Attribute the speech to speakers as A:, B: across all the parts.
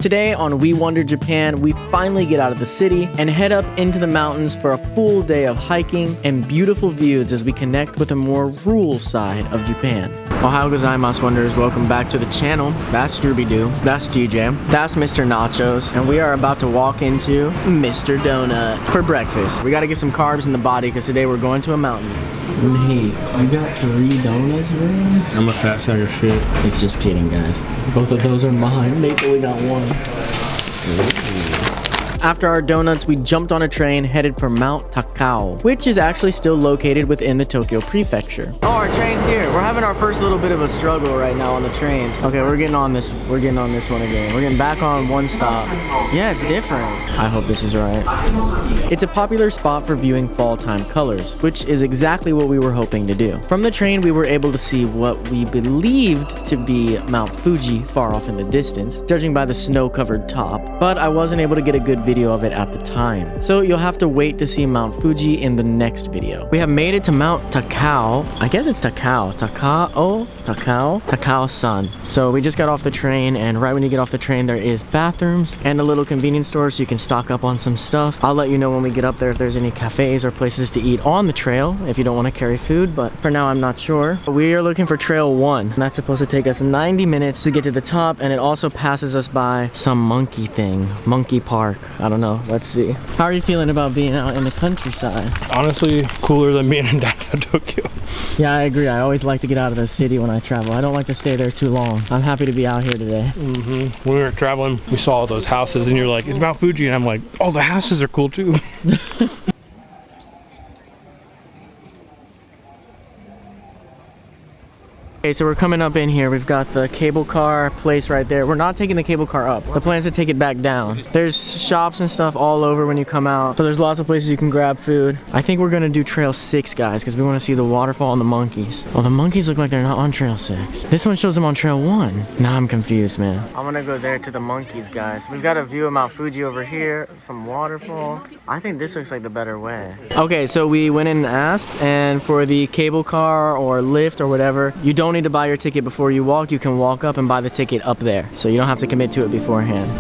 A: Today on We Wonder Japan, we finally get out of the city and head up into the mountains for a full day of hiking and beautiful views as we connect with a more rural side of Japan. Ohayou gozaimasu, Wonders. Welcome back to the channel. That's Drooby-Doo. That's TJ. That's Mr. Nachos. And we are about to walk into Mr. Donut for breakfast. We got to get some carbs in the body because today we're going to a mountain. Hey, you got 3 donuts, bro?
B: I'm a fat sack of shit.
A: It's just kidding, guys. Both of those are mine. Nate's only got 1. After our donuts, we jumped on a train headed for Mt Takao, which is actually still located within the Tokyo prefecture. Oh, our train's here. We're having our first little bit of a struggle right now on the trains. Okay, we're getting on this one again. We're getting back on one stop. Yeah, it's different. I hope this is right. It's a popular spot for viewing fall time colors, which is exactly what we were hoping to do. From the train, we were able to see what we believed to be Mount Fuji far off in the distance, judging by the snow-covered top, but I wasn't able to get a good video of it at the time. So you'll have to wait to see Mount Fuji in the next video. We have made it to Mt Takao. I guess it's Takao. Takao-san. So we just got off the train, and right when you get off the train, there is bathrooms and a little convenience store so you can stock up on some stuff. I'll let you know when we get up there if there's any cafes or places to eat on the trail if you don't want to carry food, but for now I'm not sure. We are looking for Trail 1, and that's supposed to take us 90 minutes to get to the top, and it also passes us by some monkey park. I don't know. Let's see. How are you feeling about being out in the countryside?
B: Honestly, cooler than being in downtown Tokyo.
A: Yeah, I agree. I always like to get out of the city when I travel. I don't like to stay there too long. I'm happy to be out here today.
B: When we were traveling, we saw all those houses, and you're like, it's Mount Fuji, and I'm like, oh, the houses are cool too.
A: Okay, so we're coming up in here. We've got the cable car place right there. We're not taking the cable car up. The plan is to take it back down. There's shops and stuff all over when you come out. So there's lots of places you can grab food. I think we're gonna do Trail 6, guys, because we want to see the waterfall and the monkeys. Oh, the monkeys look like they're not on Trail 6. This one shows them on Trail 1. Now I'm confused, man. I'm gonna go there to the monkeys, guys. We've got a view of Mount Fuji over here, some waterfall. I think this looks like the better way. Okay, so we went in and asked, and for the cable car or lift or whatever, you don't need to buy your ticket before you walk. You can walk up and buy the ticket up there, so you don't have to commit to it beforehand.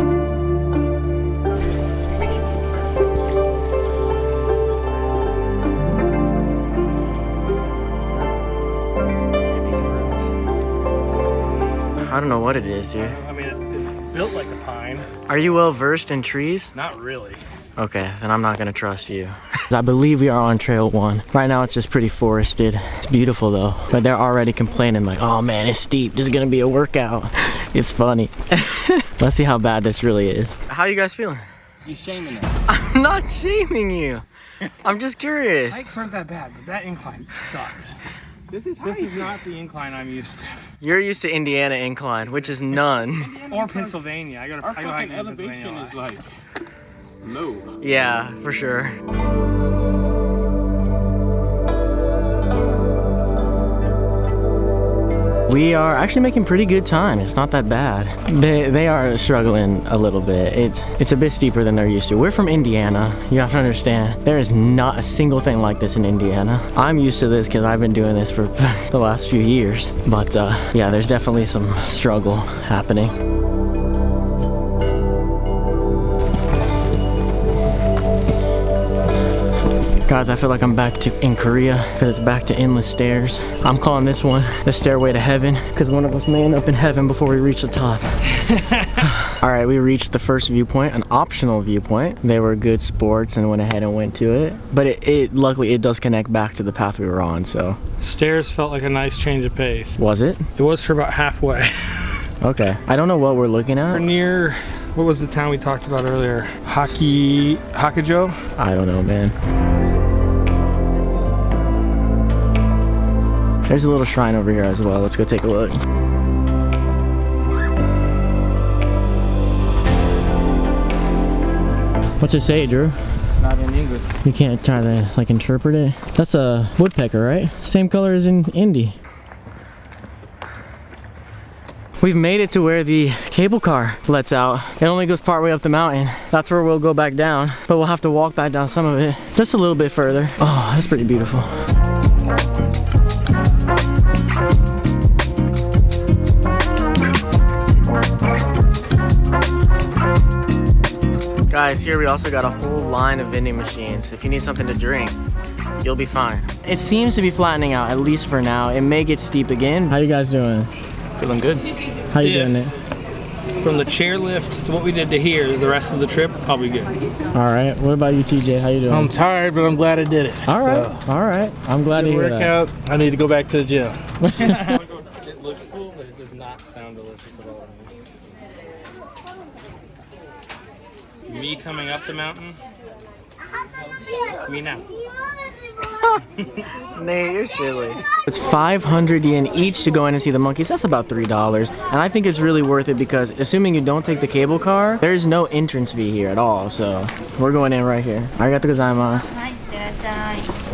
A: I don't know what it is, dude.
B: I mean, it's built like a pine.
A: Are you well versed in trees?
B: Not really.
A: Okay, then I'm not gonna trust you. I believe we are on Trail 1. Right now it's just pretty forested. It's beautiful though, but they're already complaining like, oh man, it's steep. This is gonna be a workout. It's funny. Let's see how bad this really is. How you guys feeling?
C: He's shaming us.
A: I'm not shaming you. I'm just curious.
B: Hikes aren't that bad, but that incline sucks.
C: This is
B: not the incline I'm used to.
A: You're used to Indiana incline, which is none.
B: Or Pennsylvania.
C: Our fucking elevation is like low.
A: Yeah, for sure. We are actually making pretty good time. It's not that bad. They are struggling a little bit. It's a bit steeper than they're used to. We're from Indiana. You have to understand, there is not a single thing like this in Indiana. I'm used to this because I've been doing this for the last few years. But yeah, there's definitely some struggle happening. Guys, I feel like I'm back in Korea because it's back to endless stairs. I'm calling this one the stairway to heaven because one of us may end up in heaven before we reach the top. All right, we reached the first viewpoint, an optional viewpoint. They were good sports and went ahead and went to it. But luckily it does connect back to the path we were on, so.
B: Stairs felt like a nice change of pace.
A: Was it?
B: It was for about halfway.
A: Okay, I don't know what we're looking at.
B: We're near, what was the town we talked about earlier? Hokkaido?
A: I don't know, man. There's a little shrine over here as well. Let's go take a look. What's it say, Drew?
C: Not in English.
A: You can't try to like interpret it. That's a woodpecker, right? Same color as in Indy. We've made it to where the cable car lets out. It only goes part way up the mountain. That's where we'll go back down, but we'll have to walk back down some of it, just a little bit further. Oh, that's pretty beautiful. Guys, here we also got a whole line of vending machines. If you need something to drink, you'll be fine. It seems to be flattening out, at least for now. It may get steep again. How you guys doing?
B: Feeling good.
A: How you doing it?
B: From the chairlift to what we did to here, the rest of the trip, I'll be good.
A: All right. What about you, TJ? How you doing?
D: I'm tired, but I'm glad I did it.
A: All right. All right. I'm glad to hear that.
D: Workout. I need to go back to the gym.
B: It looks cool, but it does not sound delicious at all. Me coming up the mountain. Me now.
A: Nate, you're silly. It's 500 yen each to go in and see the monkeys. That's about $3. And I think it's really worth it because assuming you don't take the cable car, there's no entrance fee here at all. So we're going in right here. Arigatou gozaimasu.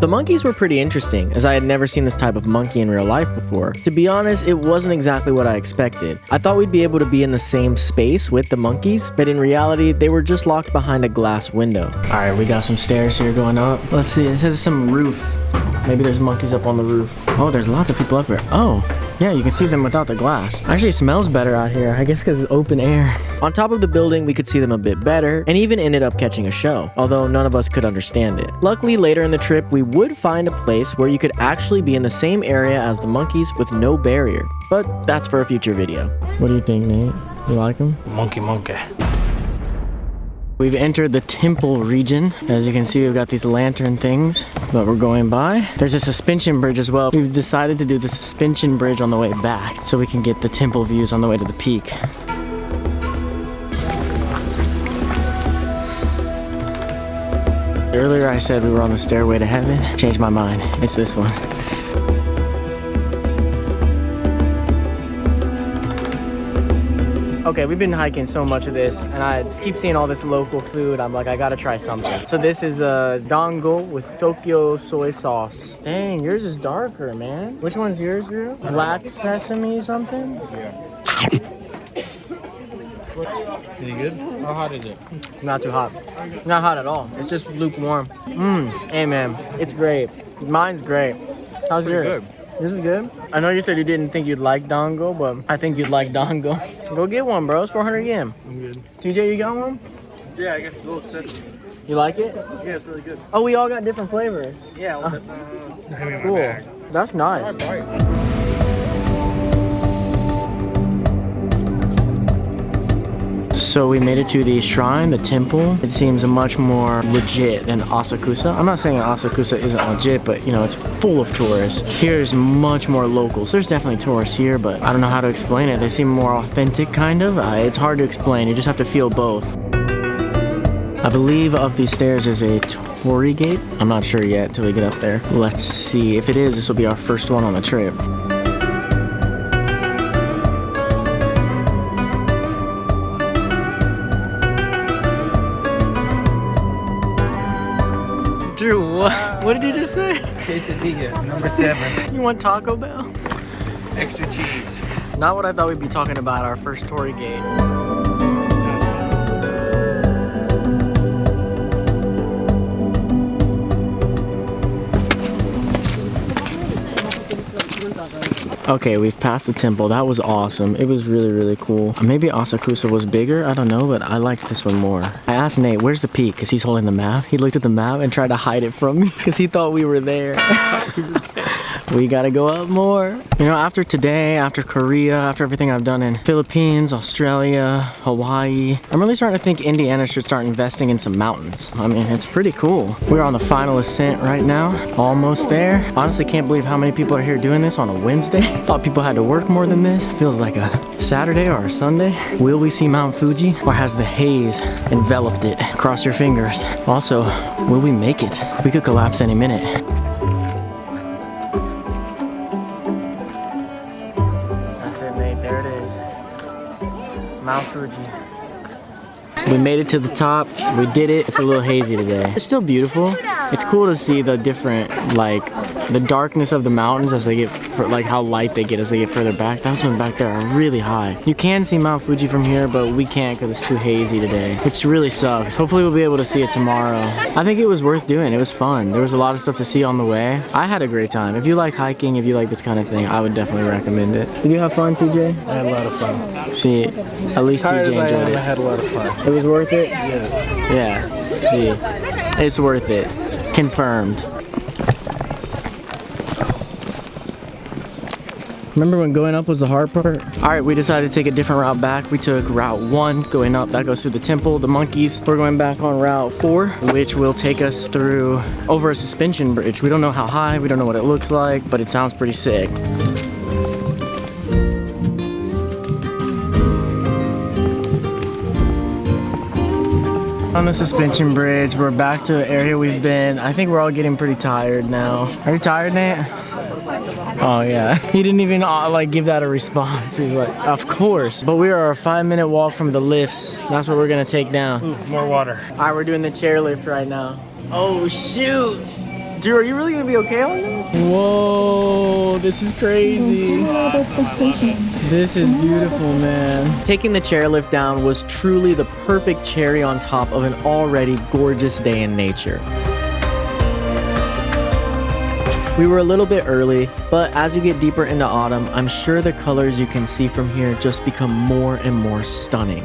A: The monkeys were pretty interesting, as I had never seen this type of monkey in real life before. To be honest, it wasn't exactly what I expected. I thought we'd be able to be in the same space with the monkeys, but in reality, they were just locked behind a glass window. Alright, we got some stairs here going up. Let's see, it says some roof. Maybe there's monkeys up on the roof. Oh, there's lots of people up here. Oh, yeah, you can see them without the glass. Actually, it smells better out here, I guess because it's open air. On top of the building, we could see them a bit better, and even ended up catching a show, although none of us could understand it. Luckily, later in the trip, we would find a place where you could actually be in the same area as the monkeys with no barrier. But that's for a future video. What do you think, Nate? You like them?
D: Monkey.
A: We've entered the temple region. As you can see, we've got these lantern things that we're going by. There's a suspension bridge as well. We've decided to do the suspension bridge on the way back so we can get the temple views on the way to the peak. Earlier I said we were on the stairway to heaven. Changed my mind. It's this one. Okay, we've been hiking so much of this, and I just keep seeing all this local food. I'm like, I gotta try something. So this is a dango with Tokyo soy sauce. Dang, yours is darker, man. Which one's yours, Drew? Black sesame something?
D: Yeah. Any good? How hot is it?
A: Not too hot. Not hot at all. It's just lukewarm. Hey man, it's great. Mine's great. How's yours?
D: Good.
A: This is good. I know you said you didn't think you'd like dango, but I think you'd like dango. Go get one, bro. It's 400 yen.
D: I'm good.
A: TJ, you got one?
D: Yeah, I got a little sesame.
A: You like it?
D: Yeah, it's really good.
A: Oh, we all got different flavors.
D: Yeah, well, that's
A: Cool. That's nice. So we made it to the shrine, the temple. It seems much more legit than Asakusa. I'm not saying Asakusa isn't legit, but you know, it's full of tourists. Here's much more locals. There's definitely tourists here, but I don't know how to explain it. They seem more authentic, kind of. It's hard to explain. You just have to feel both. I believe up these stairs is a torii gate. I'm not sure yet till we get up there. Let's see. If it is, this will be our first one on the trip. Drew, what did you just say?
D: Quesadilla, number 7.
A: You want Taco Bell?
D: Extra cheese.
A: Not what I thought we'd be talking about, our first torii gate. Okay, we've passed the temple. That was awesome. It was really, really cool. Maybe Asakusa was bigger. I don't know, but I liked this one more. I asked Nate, where's the peak? Because he's holding the map. He looked at the map and tried to hide it from me because he thought we were there. We gotta go up more. You know, after today, after Korea, after everything I've done in Philippines, Australia, Hawaii, I'm really starting to think Indiana should start investing in some mountains. I mean, it's pretty cool. We're on the final ascent right now. Almost there. Honestly, can't believe how many people are here doing this on a Wednesday. Thought people had to work more than this. Feels like a Saturday or a Sunday. Will we see Mount Fuji, or has the haze enveloped it? Cross your fingers. Also, will we make it? We could collapse any minute. There it is, Mount Fuji. We made it to the top. We did it. It's a little hazy today. It's still beautiful. It's cool to see the different, like, The darkness of the mountains as they get, like how light they get as they get further back. Those ones back there are really high. You can see Mount Fuji from here, but we can't because it's too hazy today, which really sucks. Hopefully we'll be able to see it tomorrow. I think it was worth doing. It was fun. There was a lot of stuff to see on the way. I had a great time. If you like hiking, if you like this kind of thing, I would definitely recommend it. Did you have fun, TJ?
D: I had a lot of fun.
A: See, at least
D: Tired
A: TJ
D: as I
A: enjoyed
D: am, I
A: it.
D: had a lot of fun.
A: It was worth it?
D: Yes.
A: Yeah. See, it's worth it. Confirmed. Remember when going up was the hard part? All right, we decided to take a different route back. We took Route 1 going up. That goes through the temple, the monkeys. We're going back on Route 4, which will take us through over a suspension bridge. We don't know how high, we don't know what it looks like, but it sounds pretty sick. On the suspension bridge, we're back to an area we've been. I think we're all getting pretty tired now. Are you tired, Nate? Oh yeah. He didn't even like give that a response. He's like, of course. But we are a 5-minute walk from the lifts. That's what we're gonna take down.
B: Ooh, more water.
A: All right, we're doing the chairlift right now. Oh shoot. Drew, are you really gonna be okay on this? Whoa, this is crazy. This is beautiful, man. Taking the chairlift down was truly the perfect cherry on top of an already gorgeous day in nature. We were a little bit early, but as you get deeper into autumn, I'm sure the colors you can see from here just become more and more stunning.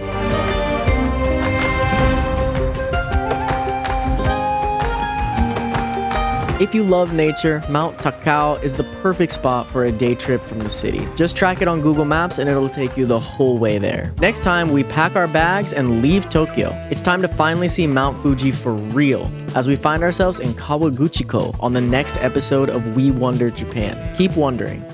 A: If you love nature, Mt Takao is the perfect spot for a day trip from the city. Just track it on Google Maps and it'll take you the whole way there. Next time, we pack our bags and leave Tokyo. It's time to finally see Mount Fuji for real, as we find ourselves in Kawaguchiko on the next episode of We Wonder Japan. Keep wondering.